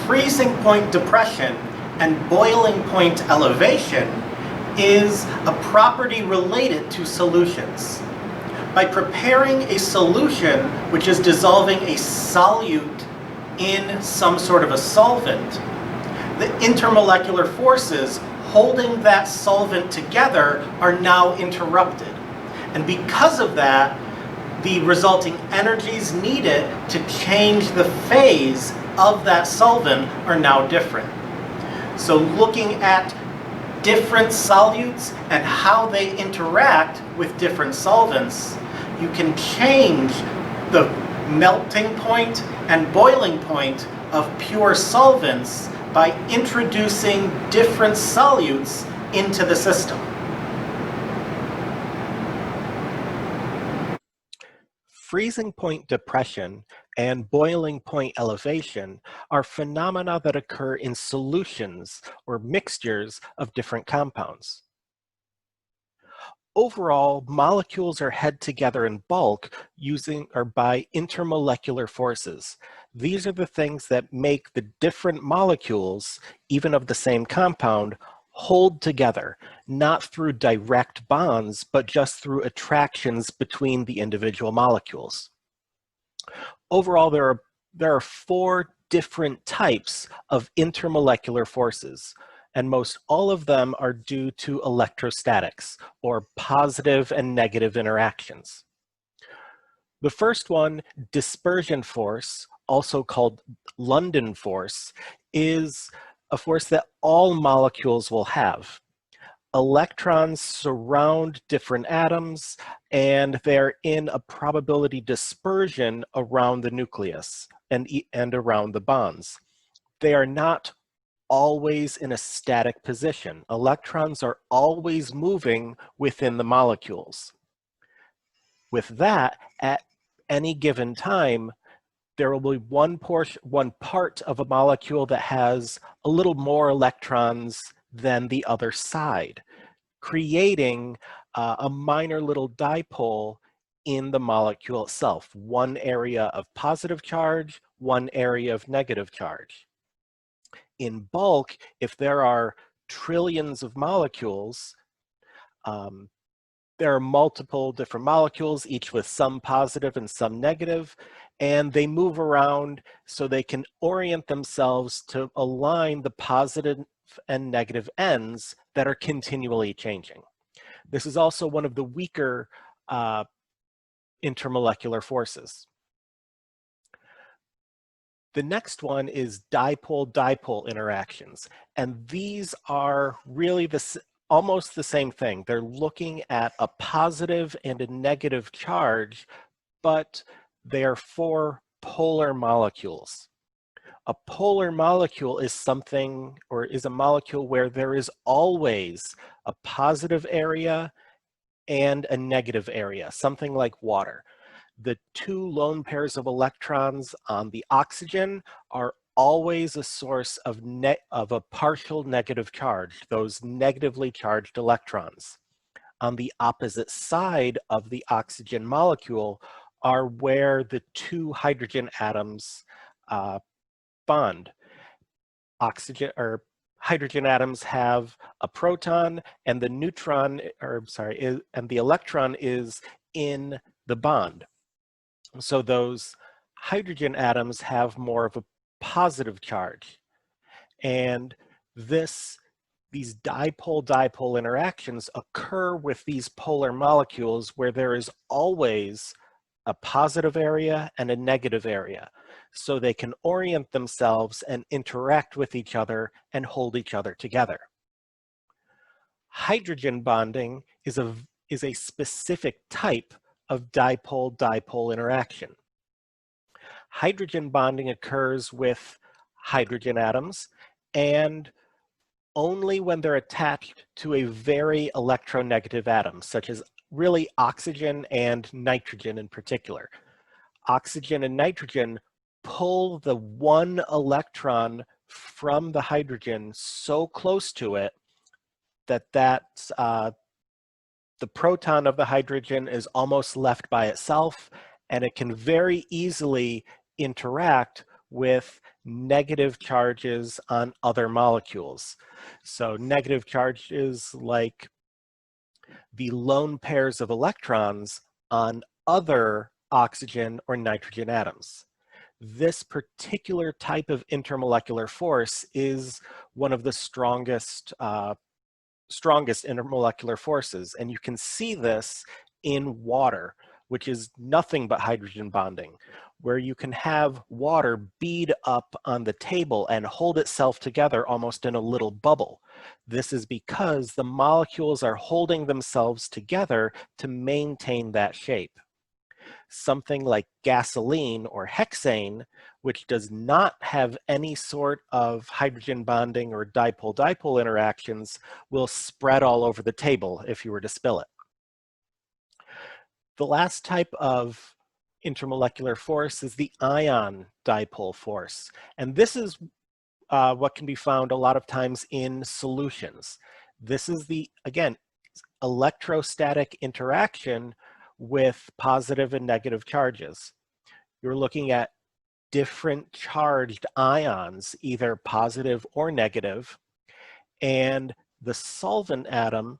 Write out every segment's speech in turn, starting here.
freezing point depression and boiling point elevation is a property related to solutions. By preparing a solution which is dissolving a solute in some sort of a solvent, the intermolecular forces holding that solvent together are now interrupted. And because of that, the resulting energies needed to change the phase of that solvent are now different. So looking at different solutes and how they interact with different solvents, you can change the melting point and boiling point of pure solvents by introducing different solutes into the system. Freezing point depression and boiling point elevation are phenomena that occur in solutions or mixtures of different compounds. Overall, molecules are held together in bulk by intermolecular forces. These are the things that make the different molecules, even of the same compound, hold together, not through direct bonds, but just through attractions between the individual molecules. Overall, there are 4 different types of intermolecular forces, and most all of them are due to electrostatics, or positive and negative interactions. The first one, dispersion force, also called London force, is a force that all molecules will have. Electrons surround different atoms, and they're in a probability dispersion around the nucleus and around the bonds. They are not always in a static position. Electrons are always moving within the molecules. With that, at any given time, there will be one part of a molecule that has a little more electrons than the other side, creating a minor little dipole in the molecule itself. One area of positive charge, one area of negative charge. In bulk, if there are trillions of molecules, there are multiple different molecules, each with some positive and some negative, and they move around so they can orient themselves to align the positive and negative ends that are continually changing. This is also one of the weaker intermolecular forces. The next one is dipole-dipole interactions, and these are really almost the same thing. They're looking at a positive and a negative charge, but they are 4 polar molecules. A polar molecule is something, or is a molecule where there is always a positive area and a negative area, something like water. The 2 lone pairs of electrons on the oxygen are always a source of a partial negative charge, those negatively charged electrons. On the opposite side of the oxygen molecule are where the 2 hydrogen atoms bond. Hydrogen atoms have a proton, and the electron is in the bond. So those hydrogen atoms have more of a positive charge. And these dipole-dipole interactions occur with these polar molecules where there is always a positive area and a negative area. So they can orient themselves and interact with each other and hold each other together. Hydrogen bonding is a specific type of dipole-dipole interaction. Hydrogen bonding occurs with hydrogen atoms, and only when they're attached to a very electronegative atom, such as really oxygen and nitrogen in particular. Oxygen and nitrogen pull the 1 electron from the hydrogen so close to it that the proton of the hydrogen is almost left by itself, and it can very easily interact with negative charges on other molecules. So negative charges like the lone pairs of electrons on other oxygen or nitrogen atoms. This particular type of intermolecular force is one of the strongest intermolecular forces, and you can see this in water, which is nothing but hydrogen bonding, where you can have water bead up on the table and hold itself together almost in a little bubble. This is because the molecules are holding themselves together to maintain that shape. Something like gasoline or hexane, which does not have any sort of hydrogen bonding or dipole-dipole interactions, will spread all over the table if you were to spill it. The last type of intermolecular force is the ion dipole force. And this is what can be found a lot of times in solutions. This is the, again, electrostatic interaction with positive and negative charges. You're looking at different charged ions, either positive or negative, and the solvent atom,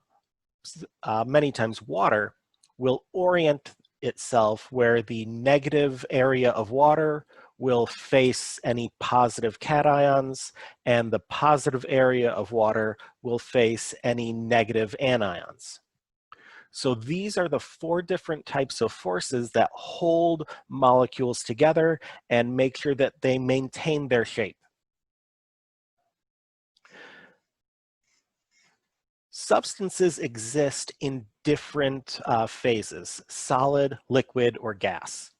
many times water, will orient itself where the negative area of water will face any positive cations, and the positive area of water will face any negative anions. So these are the 4 different types of forces that hold molecules together and make sure that they maintain their shape. Substances exist in different phases: solid, liquid, or gas.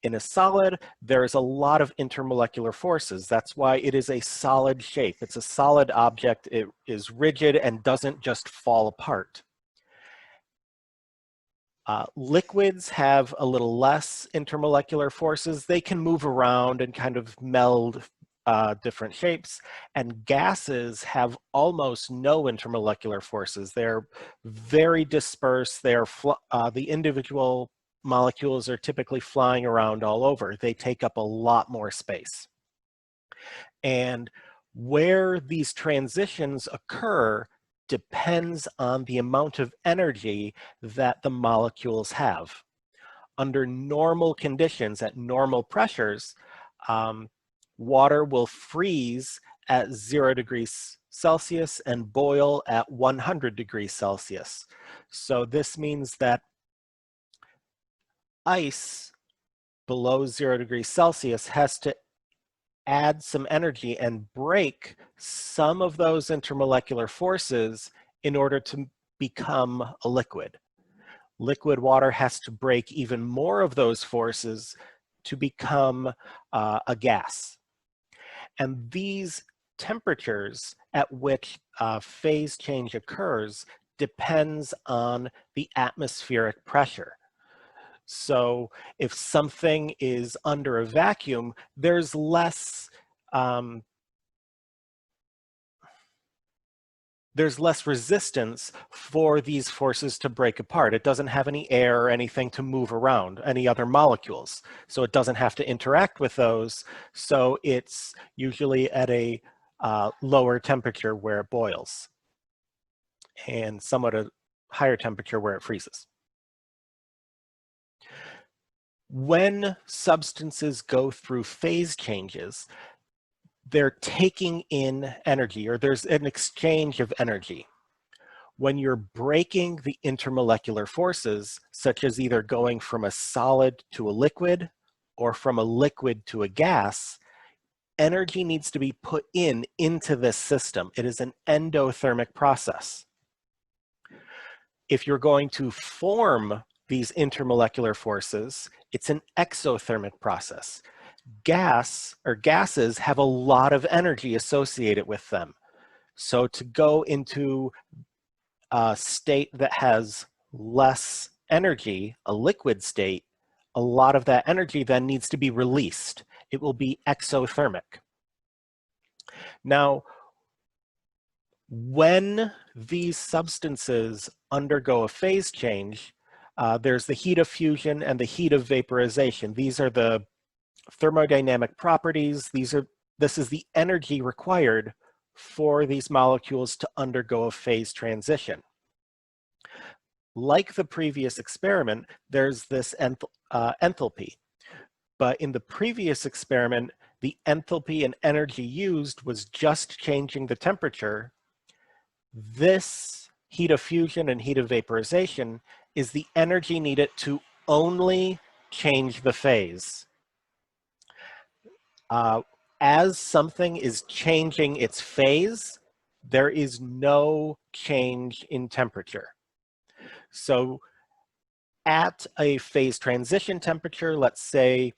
In a solid, there's a lot of intermolecular forces. That's why it is a solid shape. It's a solid object. It is rigid and doesn't just fall apart. Liquids have a little less intermolecular forces. They can move around and kind of meld different shapes, and gases have almost no intermolecular forces. They're very dispersed. The individual molecules are typically flying around all over. They take up a lot more space. And where these transitions occur depends on the amount of energy that the molecules have. Under normal conditions, at normal pressures, water will freeze at 0 degrees Celsius and boil at 100 degrees Celsius. So this means that ice below 0 degrees Celsius has to add some energy and break some of those intermolecular forces in order to become a liquid. Liquid water has to break even more of those forces to become a gas. And these temperatures at which phase change occurs depends on the atmospheric pressure. So if something is under a vacuum, there's less resistance for these forces to break apart. It doesn't have any air or anything to move around, any other molecules. So it doesn't have to interact with those. So it's usually at a lower temperature where it boils, and somewhat a higher temperature where it freezes. When substances go through phase changes, they're taking in energy, or there's an exchange of energy. When you're breaking the intermolecular forces, such as either going from a solid to a liquid or from a liquid to a gas, energy needs to be put into this system. It is an endothermic process. If you're going to form these intermolecular forces, it's an exothermic process. Gases have a lot of energy associated with them. So to go into a state that has less energy, a liquid state, a lot of that energy then needs to be released. It will be exothermic. Now, when these substances undergo a phase change, there's the heat of fusion and the heat of vaporization. These are the thermodynamic properties. These are This is the energy required for these molecules to undergo a phase transition. Like the previous experiment, there's this enthalpy. But in the previous experiment, the enthalpy and energy used was just changing the temperature. This heat of fusion and heat of vaporization is the energy needed to only change the phase. As something is changing its phase, there is no change in temperature. So at a phase transition temperature, let's say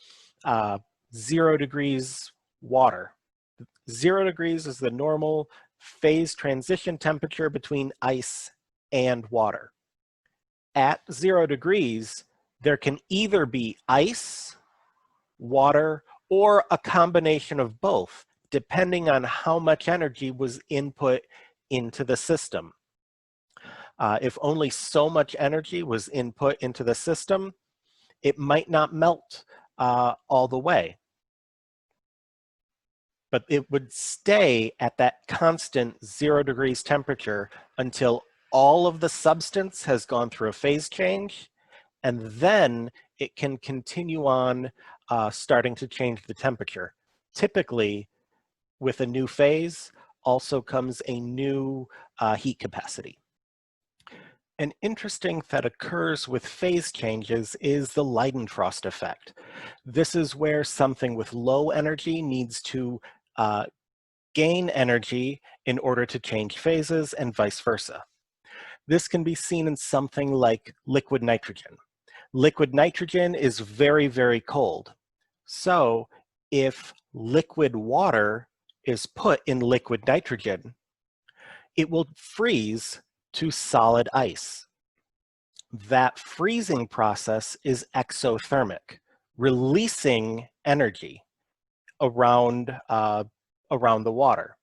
0 degrees water. 0 degrees is the normal phase transition temperature between ice and water. At 0 degrees, there can either be ice, water, or a combination of both, depending on how much energy was input into the system. If only so much energy was input into the system, it might not melt all the way. But it would stay at that constant 0 degrees temperature until all of the substance has gone through a phase change, and then it can continue on starting to change the temperature. Typically, with a new phase, also comes a new heat capacity. An interesting thing that occurs with phase changes is the Leidenfrost effect. This is where something with low energy needs to gain energy in order to change phases and vice versa. This can be seen in something like liquid nitrogen. Liquid nitrogen is very, very cold. So if liquid water is put in liquid nitrogen, it will freeze to solid ice. That freezing process is exothermic, releasing energy around the water.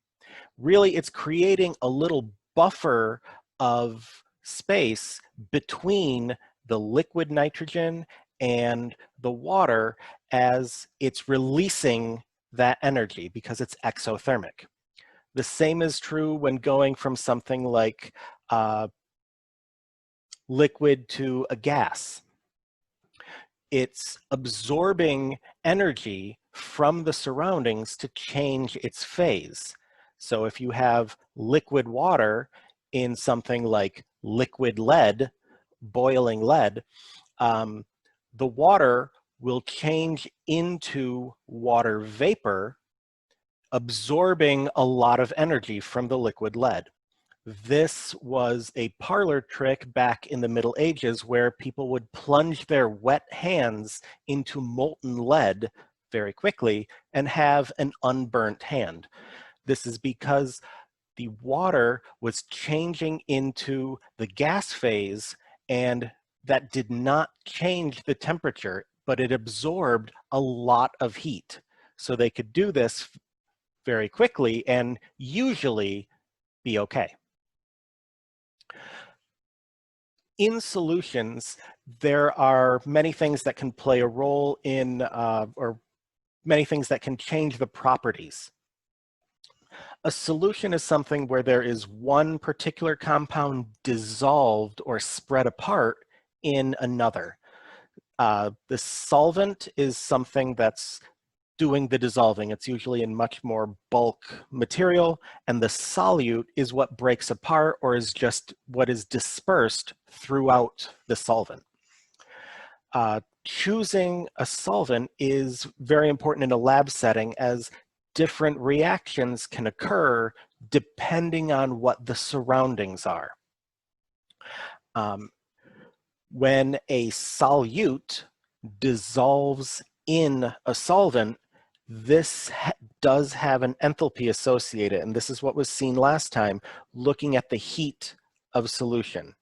Really, it's creating a little buffer of space between the liquid nitrogen and the water as it's releasing that energy because it's exothermic. The same is true when going from something like liquid to a gas. It's absorbing energy from the surroundings to change its phase. So if you have liquid water in something like liquid lead, boiling lead, the water will change into water vapor, absorbing a lot of energy from the liquid lead. This was a parlor trick back in the Middle Ages where people would plunge their wet hands into molten lead very quickly and have an unburnt hand. This is because the water was changing into the gas phase, and that did not change the temperature, but it absorbed a lot of heat. So they could do this very quickly and usually be okay. In solutions, there are many things that can play a role in, or many things that can change the properties. A solution is something where there is one particular compound dissolved or spread apart in another. The solvent is something that's doing the dissolving. It's usually in much more bulk material, and the solute is what breaks apart or is just what is dispersed throughout the solvent. Choosing a solvent is very important in a lab setting as different reactions can occur depending on what the surroundings are. When a solute dissolves in a solvent, this does have an enthalpy associated, and this is what was seen last time, looking at the heat of solution.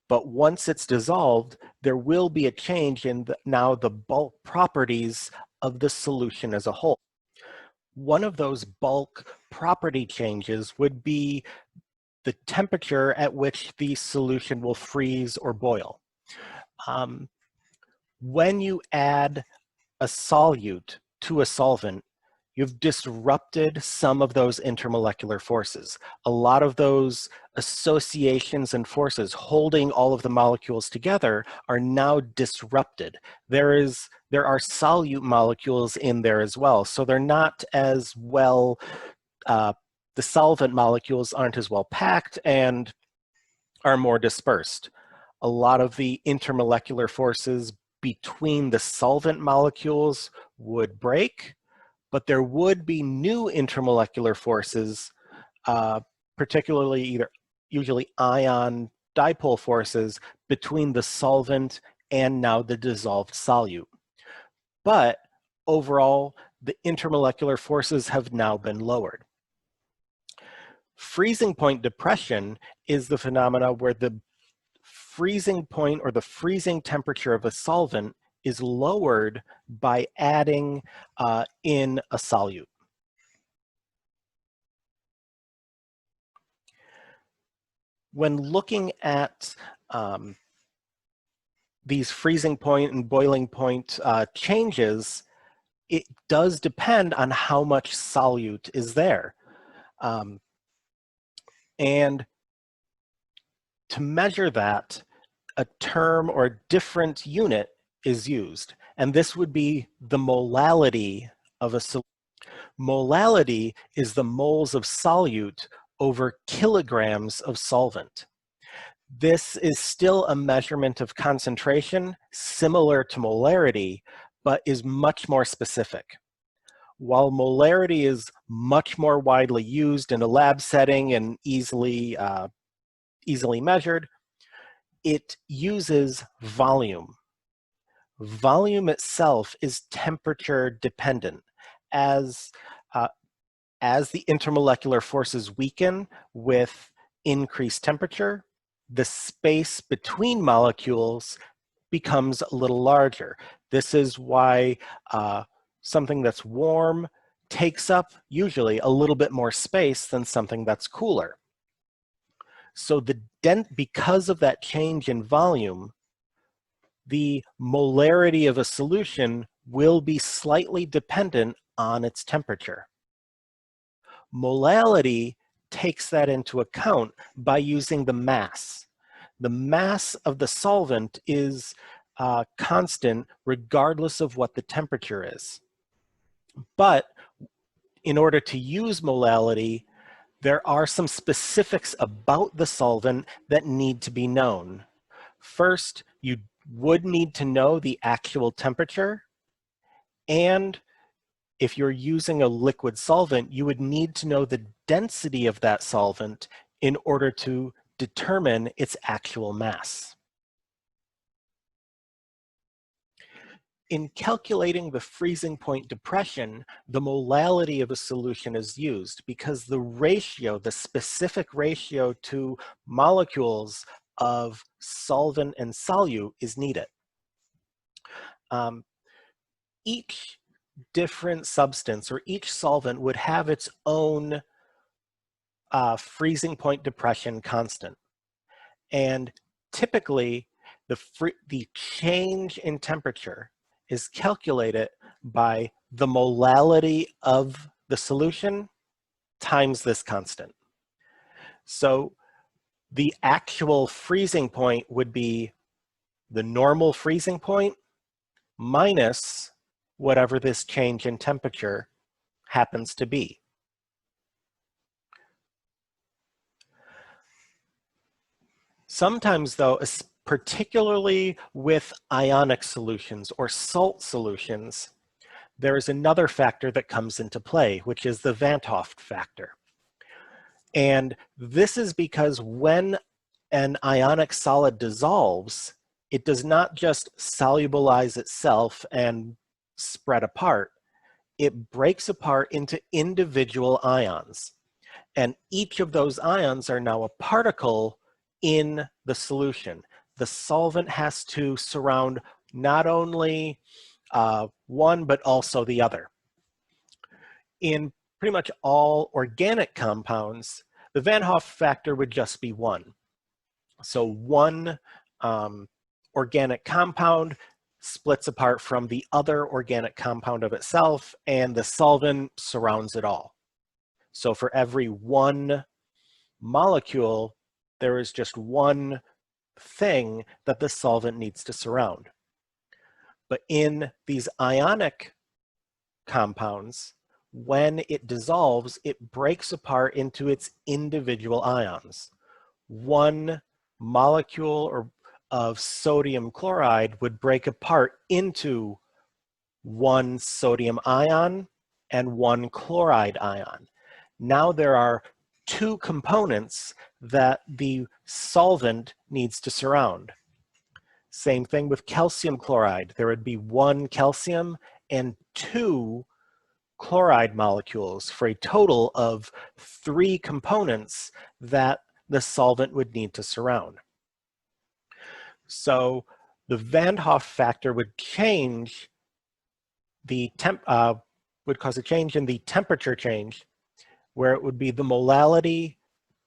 But once it's dissolved, there will be a change in now the bulk properties of the solution as a whole. One of those bulk property changes would be the temperature at which the solution will freeze or boil. When you add a solute to a solvent, you've disrupted some of those intermolecular forces. A lot of those associations and forces holding all of the molecules together are now disrupted. There are solute molecules in there as well, so they're not as well, the solvent molecules aren't as well packed and are more dispersed. A lot of the intermolecular forces between the solvent molecules would break, but there would be new intermolecular forces, particularly usually ion dipole forces between the solvent and now the dissolved solute. But overall, the intermolecular forces have now been lowered. Freezing point depression is the phenomena where the freezing point or the freezing temperature of a solvent is lowered by adding in a solute. When looking at these freezing point and boiling point changes, it does depend on how much solute is there. And to measure that, a term or different unit is used, and this would be the molality of a solution. Molality is the moles of solute over kilograms of solvent. This is still a measurement of concentration similar to molarity, but is much more specific. While molarity is much more widely used in a lab setting and easily measured, it uses volume. Volume itself is temperature dependent. As the intermolecular forces weaken with increased temperature, the space between molecules becomes a little larger. This is why something that's warm takes up usually a little bit more space than something that's cooler. So because of that change in volume, the molarity of a solution will be slightly dependent on its temperature. Molality takes that into account by using the mass. The mass of the solvent is constant regardless of what the temperature is. But in order to use molality, there are some specifics about the solvent that need to be known. First, you would need to know the actual temperature, and if you're using a liquid solvent, you would need to know the density of that solvent in order to determine its actual mass. In calculating the freezing point depression, the molality of a solution is used because the ratio, the specific ratio to molecules of solvent and solute is needed. Each different substance or each solvent would have its own freezing point depression constant. And typically, the change in temperature is calculated by the molality of the solution times this constant. So the actual freezing point would be the normal freezing point minus whatever this change in temperature happens to be. Sometimes though, particularly with ionic solutions or salt solutions, there is another factor that comes into play, which is the Hof factor. And this is because when an ionic solid dissolves, it does not just solubilize itself and spread apart. It breaks apart into individual ions. And each of those ions are now a particle in the solution. The solvent has to surround not only one, but also the other. In pretty much all organic compounds, the Van Hof factor would just be 1. So one organic compound splits apart from the other organic compound of itself, and the solvent surrounds it all. So for every one molecule, there is just one thing that the solvent needs to surround. But in these ionic compounds, when it dissolves, it breaks apart into its individual ions. One molecule of sodium chloride would break apart into one sodium ion and one chloride ion. Now there are two components that the solvent needs to surround. Same thing with calcium chloride. There would be one calcium and two chloride molecules for a total of three components that the solvent would need to surround. So the Van Hof factor would change would cause a change in the temperature change, where it would be the molality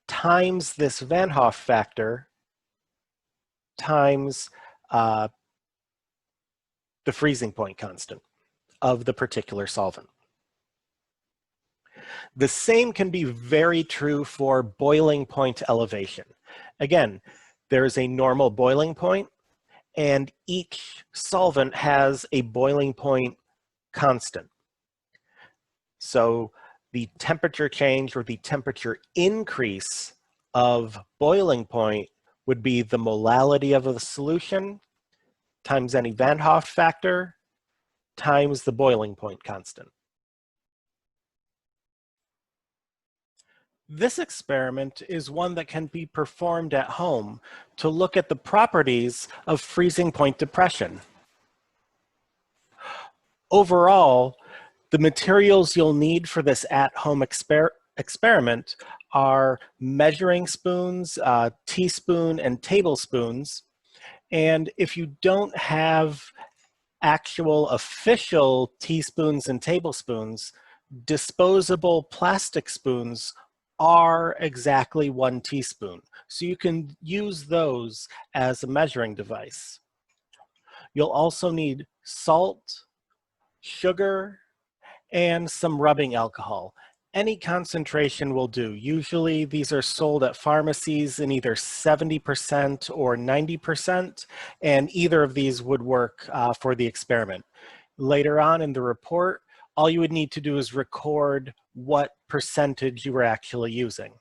times this Van Hof factor times the freezing point constant of the particular solvent. The same can be very true for boiling point elevation. Again, there is a normal boiling point, and each solvent has a boiling point constant. So the temperature change or the temperature increase of boiling point would be the molality of the solution times any Van Hof factor times the boiling point constant. This experiment is one that can be performed at home to look at the properties of freezing point depression. Overall, the materials you'll need for this at-home experiment are measuring spoons, teaspoon and tablespoons. And if you don't have actual official teaspoons and tablespoons, disposable plastic spoons are exactly 1 teaspoon. So you can use those as a measuring device. You'll also need salt, sugar, and some rubbing alcohol. Any concentration will do. Usually these are sold at pharmacies in either 70% or 90%, and either of these would work for the experiment. Later on in the report, all you would need to do is record what percentage you were actually using.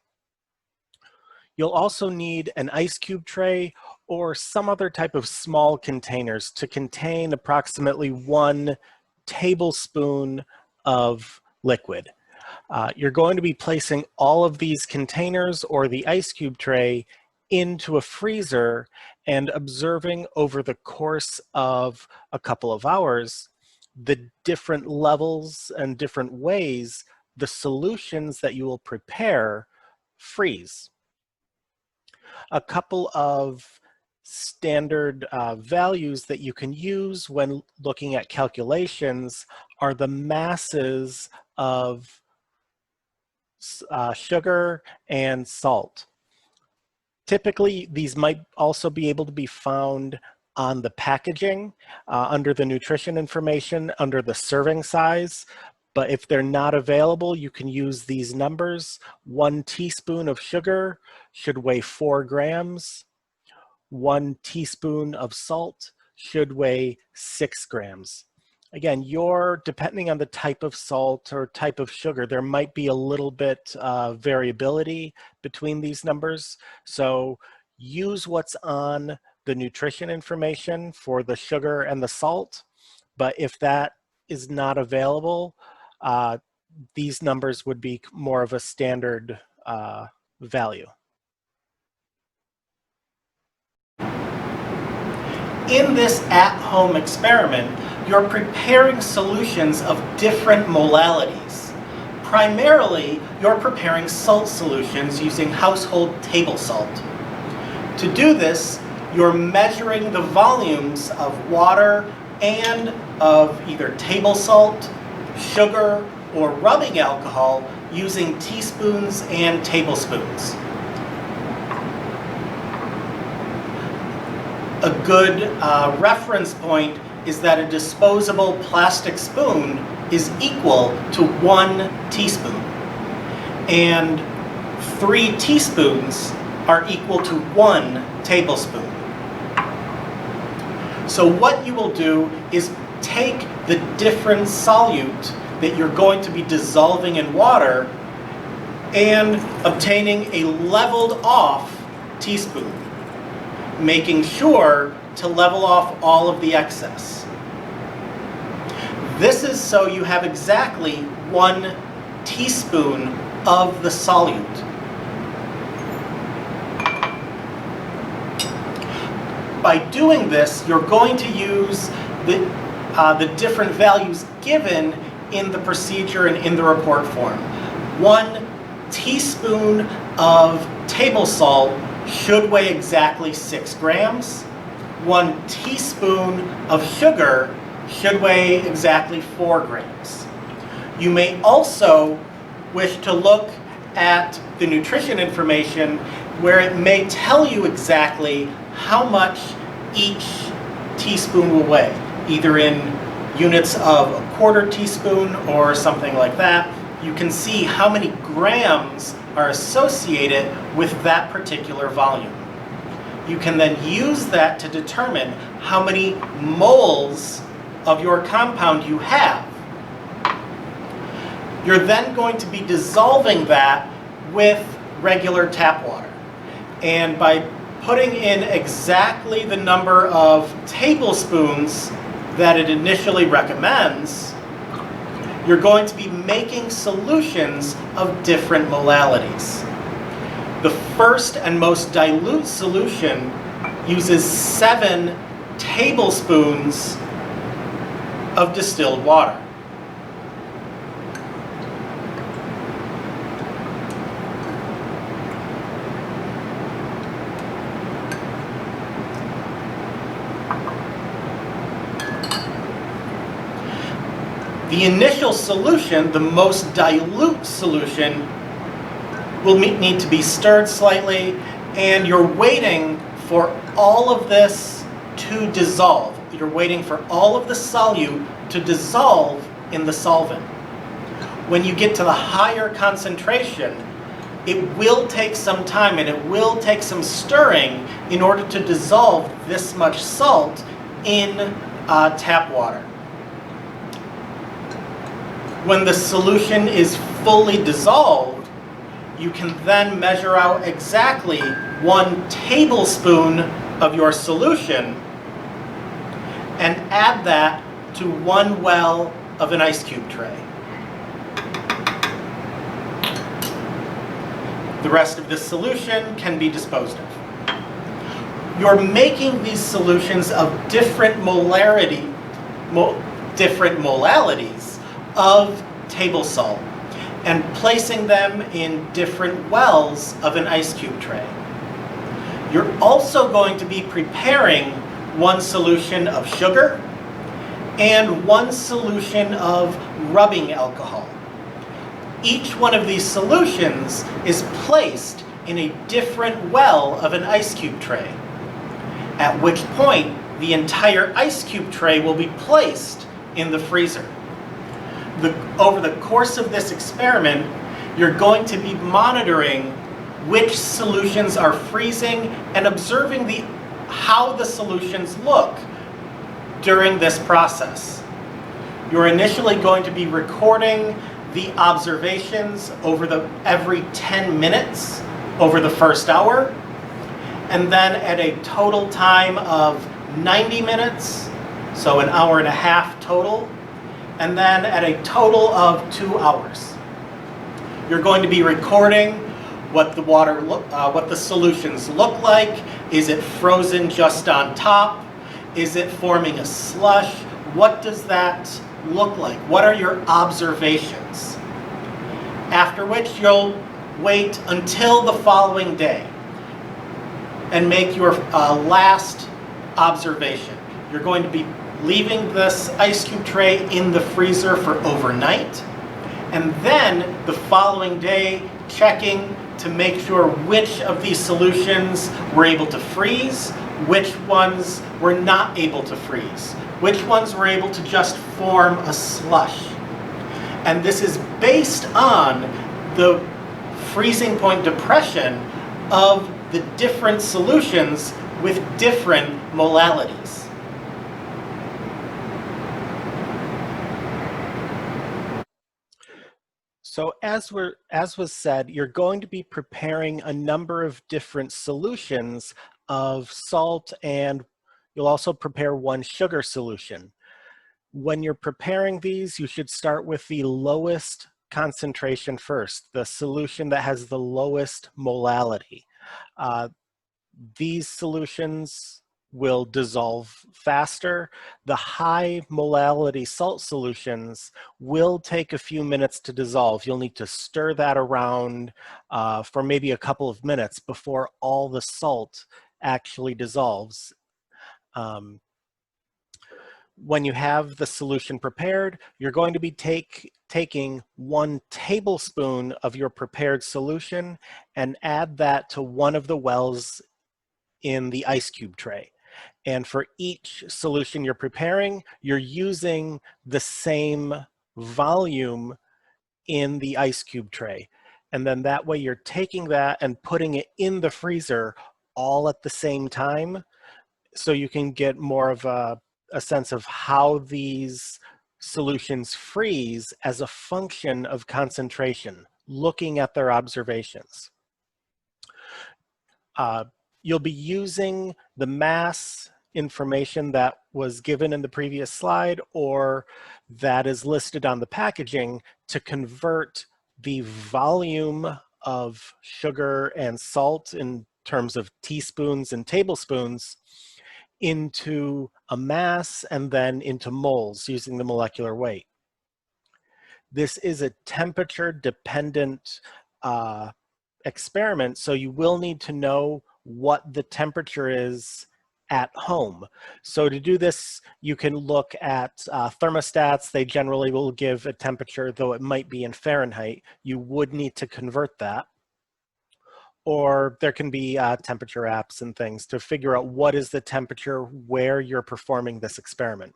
You'll also need an ice cube tray or some other type of small containers to contain approximately 1 tablespoon of liquid. You're going to be placing all of these containers or the ice cube tray into a freezer and observing over the course of a couple of hours the different levels and different ways the solutions that you will prepare freeze. A couple of standard values that you can use when looking at calculations are the masses of sugar and salt. Typically, these might also be able to be found on the packaging, under the nutrition information, under the serving size. But if they're not available, you can use these numbers. 1 teaspoon of sugar should weigh 4 grams. 1 teaspoon of salt should weigh 6 grams. Again, depending on the type of salt or type of sugar, there might be a little bit variability between these numbers. So use what's on the nutrition information for the sugar and the salt. But if that is not available, these numbers would be more of a standard value. In this at-home experiment, you're preparing solutions of different molalities. Primarily, you're preparing salt solutions using household table salt. To do this, you're measuring the volumes of water and of either table salt, sugar, or rubbing alcohol using teaspoons and tablespoons. A good reference point is that a disposable plastic spoon is equal to 1 teaspoon. And 3 teaspoons are equal to 1 tablespoon. So what you will do is take the different solute that you're going to be dissolving in water and obtaining a leveled off teaspoon, making sure to level off all of the excess. This is so you have exactly 1 teaspoon of the solute. By doing this, you're going to use the different values given in the procedure and in the report form. 1 teaspoon of table salt should weigh exactly 6 grams. 1 teaspoon of sugar should weigh exactly 4 grams. You may also wish to look at the nutrition information where it may tell you exactly how much each teaspoon will weigh, either in units of a 1/4 teaspoon or something like that. You can see how many grams are associated with that particular volume. You can then use that to determine how many moles of your compound you have. You're then going to be dissolving that with regular tap water. And by putting in exactly the number of tablespoons that it initially recommends, you're going to be making solutions of different molalities. The first and most dilute solution uses 7 tablespoons of distilled water. The initial solution, the most dilute solution, will need to be stirred slightly, and you're waiting for all of this to dissolve. You're waiting for all of the solute to dissolve in the solvent. When you get to the higher concentration, it will take some time and it will take some stirring in order to dissolve this much salt in tap water. When the solution is fully dissolved, you can then measure out exactly 1 tablespoon of your solution and add that to 1 well of an ice cube tray. The rest of this solution can be disposed of. You're making these solutions of different molalities of table salt and placing them in different wells of an ice cube tray. You're also going to be preparing 1 solution of sugar and 1 solution of rubbing alcohol. Each one of these solutions is placed in a different well of an ice cube tray, at which point the entire ice cube tray will be placed in the freezer. Over the course of this experiment, you're going to be monitoring which solutions are freezing and observing how the solutions look during this process. You're initially going to be recording the observations over every 10 minutes over the first hour, and then at a total time of 90 minutes, so an hour and a half total, and then at a total of 2 hours. You're going to be recording what the solutions look like. Is it frozen just on top? Is it forming a slush? What does that look like? What are your observations? After which you'll wait until the following day and make your last observation. You're going to be leaving this ice cube tray in the freezer for overnight, and then the following day checking to make sure which of these solutions were able to freeze, which ones were not able to freeze, which ones were able to just form a slush. And this is based on the freezing point depression of the different solutions with different molalities. So as was said, you're going to be preparing a number of different solutions of salt, and you'll also prepare one sugar solution. When you're preparing these, you should start with the lowest concentration first, the solution that has the lowest molality. These solutions will dissolve faster. The high molality salt solutions will take a few minutes to dissolve. You'll need to stir that around for maybe a couple of minutes before all the salt actually dissolves. When you have the solution prepared, you're going to be taking 1 tablespoon of your prepared solution and add that to one of the wells in the ice cube tray. And for each solution you're preparing, you're using the same volume in the ice cube tray. And then that way you're taking that and putting it in the freezer all at the same time, so you can get more of a sense of how these solutions freeze as a function of concentration, looking at their observations. You'll be using the mass information that was given in the previous slide or that is listed on the packaging to convert the volume of sugar and salt in terms of teaspoons and tablespoons into a mass and then into moles using the molecular weight. This is a temperature dependent experiment, so you will need to know what the temperature is at home. So to do this, you can look at thermostats. They generally will give a temperature, though it might be in Fahrenheit. You would need to convert that. Or there can be temperature apps and things to figure out what is the temperature where you're performing this experiment.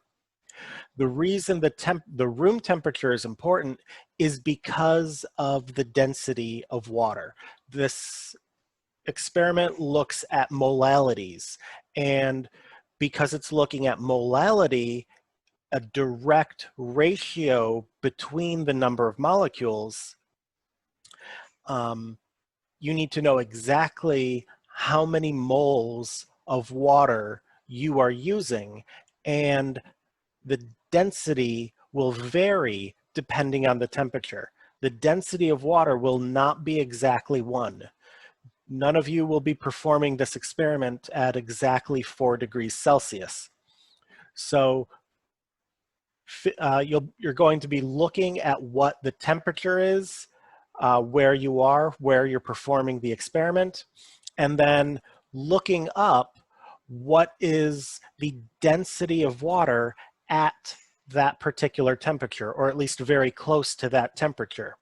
The reason the room temperature is important is because of the density of water. This experiment looks at molalities, and because it's looking at molality, a direct ratio between the number of molecules, you need to know exactly how many moles of water you are using, and the density will vary depending on the temperature. The density of water will not be exactly 1. None of you will be performing this experiment at exactly 4 degrees Celsius. So you're going to be looking at what the temperature is, where you are, where you're performing the experiment, and then looking up what is the density of water at that particular temperature, or at least very close to that temperature.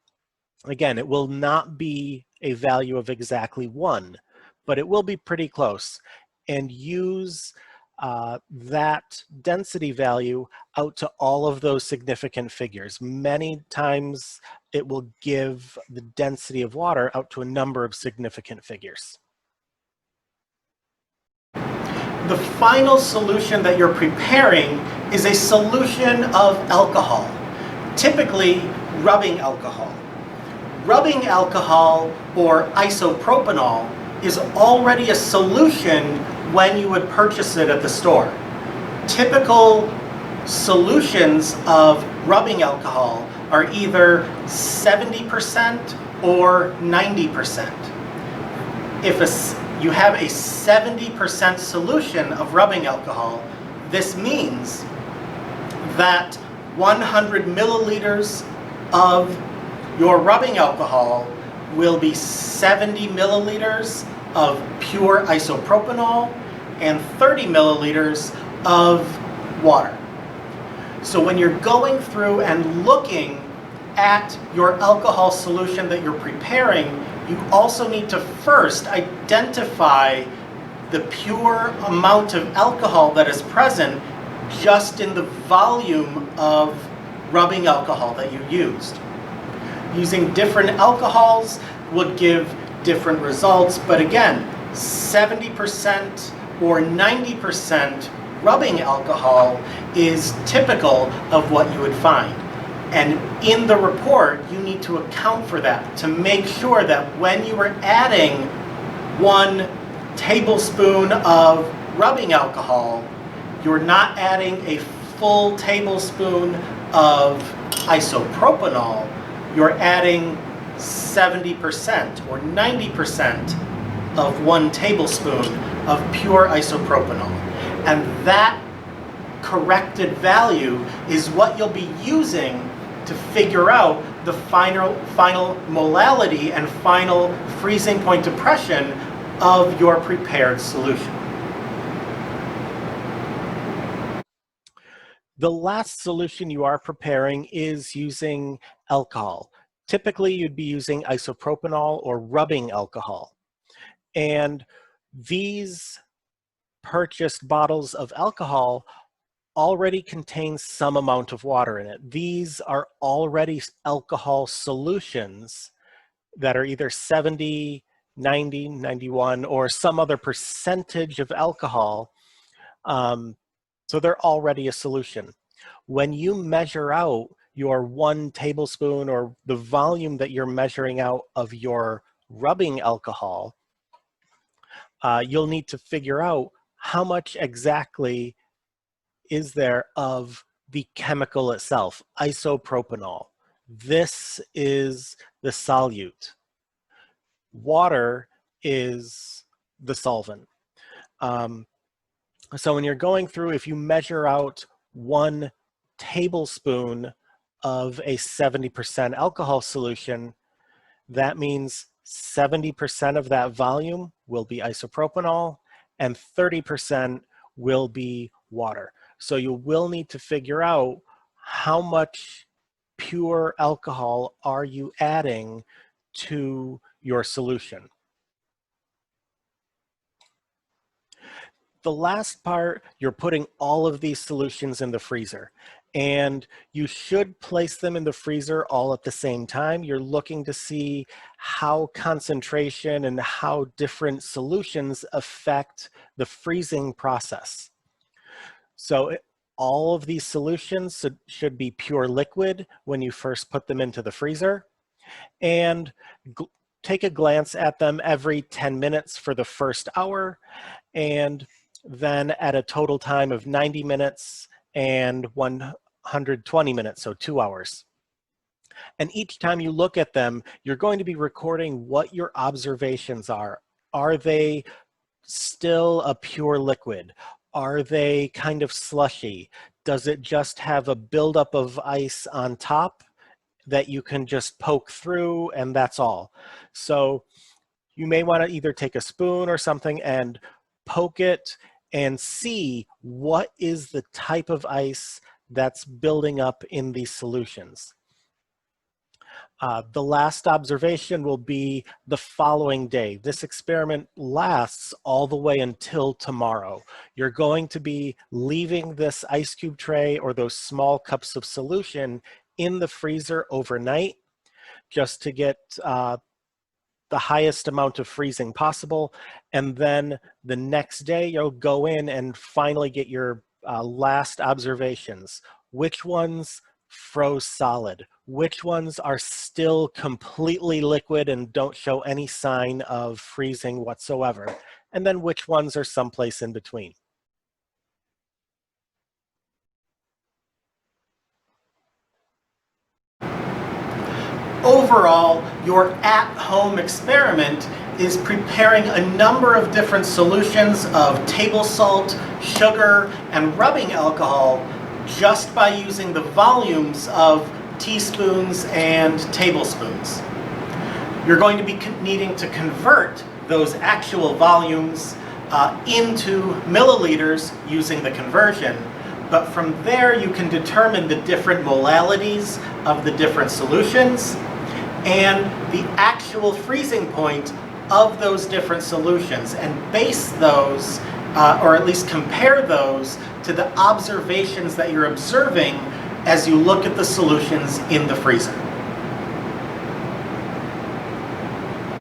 Again, it will not be a value of exactly 1, but it will be pretty close. And use that density value out to all of those significant figures. Many times it will give the density of water out to a number of significant figures. The final solution that you're preparing is a solution of alcohol, typically rubbing alcohol. Rubbing alcohol, or isopropanol, is already a solution when you would purchase it at the store. Typical solutions of rubbing alcohol are either 70% or 90%. If you have a 70% solution of rubbing alcohol, this means that 100 milliliters of your rubbing alcohol will be 70 milliliters of pure isopropanol and 30 milliliters of water. So when you're going through and looking at your alcohol solution that you're preparing, you also need to first identify the pure amount of alcohol that is present just in the volume of rubbing alcohol that you used. Using different alcohols would give different results, but again, 70% or 90% rubbing alcohol is typical of what you would find. And in the report, you need to account for that to make sure that when you are adding 1 tablespoon of rubbing alcohol, you're not adding a full tablespoon of isopropanol, you're adding 70% or 90% of 1 tablespoon of pure isopropanol. And that corrected value is what you'll be using to figure out the final molality and final freezing point depression of your prepared solution. The last solution you are preparing is using alcohol. Typically, you'd be using isopropanol or rubbing alcohol. And these purchased bottles of alcohol already contain some amount of water in it. These are already alcohol solutions that are either 70, 90, 91, or some other percentage of alcohol. So they're already a solution. When you measure out your 1 tablespoon or the volume that you're measuring out of your rubbing alcohol, you'll need to figure out how much exactly is there of the chemical itself, isopropanol. This is the solute. Water is the solvent. So when you're going through, if you measure out 1 tablespoon of a 70% alcohol solution, that means 70% of that volume will be isopropanol and 30% will be water. So you will need to figure out how much pure alcohol are you adding to your solution. The last part, you're putting all of these solutions in the freezer, and you should place them in the freezer all at the same time. You're looking to see how concentration and how different solutions affect the freezing process. So all of these solutions should be pure liquid when you first put them into the freezer, and take a glance at them every 10 minutes for the first hour, and then at a total time of 90 minutes and 120 minutes, so 2 hours. And each time you look at them, you're going to be recording what your observations are. Are they still a pure liquid? Are they kind of slushy? Does it just have a buildup of ice on top that you can just poke through and that's all? So you may want to either take a spoon or something and poke it and see what is the type of ice that's building up in these solutions. The last observation will be the following day. This experiment lasts all the way until tomorrow. You're going to be leaving this ice cube tray or those small cups of solution in the freezer overnight just to get the highest amount of freezing possible. And then the next day you'll go in and finally get your last observations. Which ones froze solid? Which ones are still completely liquid and don't show any sign of freezing whatsoever? And then which ones are someplace in between? Overall, your at-home experiment is preparing a number of different solutions of table salt, sugar, and rubbing alcohol just by using the volumes of teaspoons and tablespoons. You're going to be needing to convert those actual volumes into milliliters using the conversion, but from there you can determine the different molalities of the different solutions and the actual freezing point of those different solutions and base those, or at least compare those to the observations that you're observing as you look at the solutions in the freezer.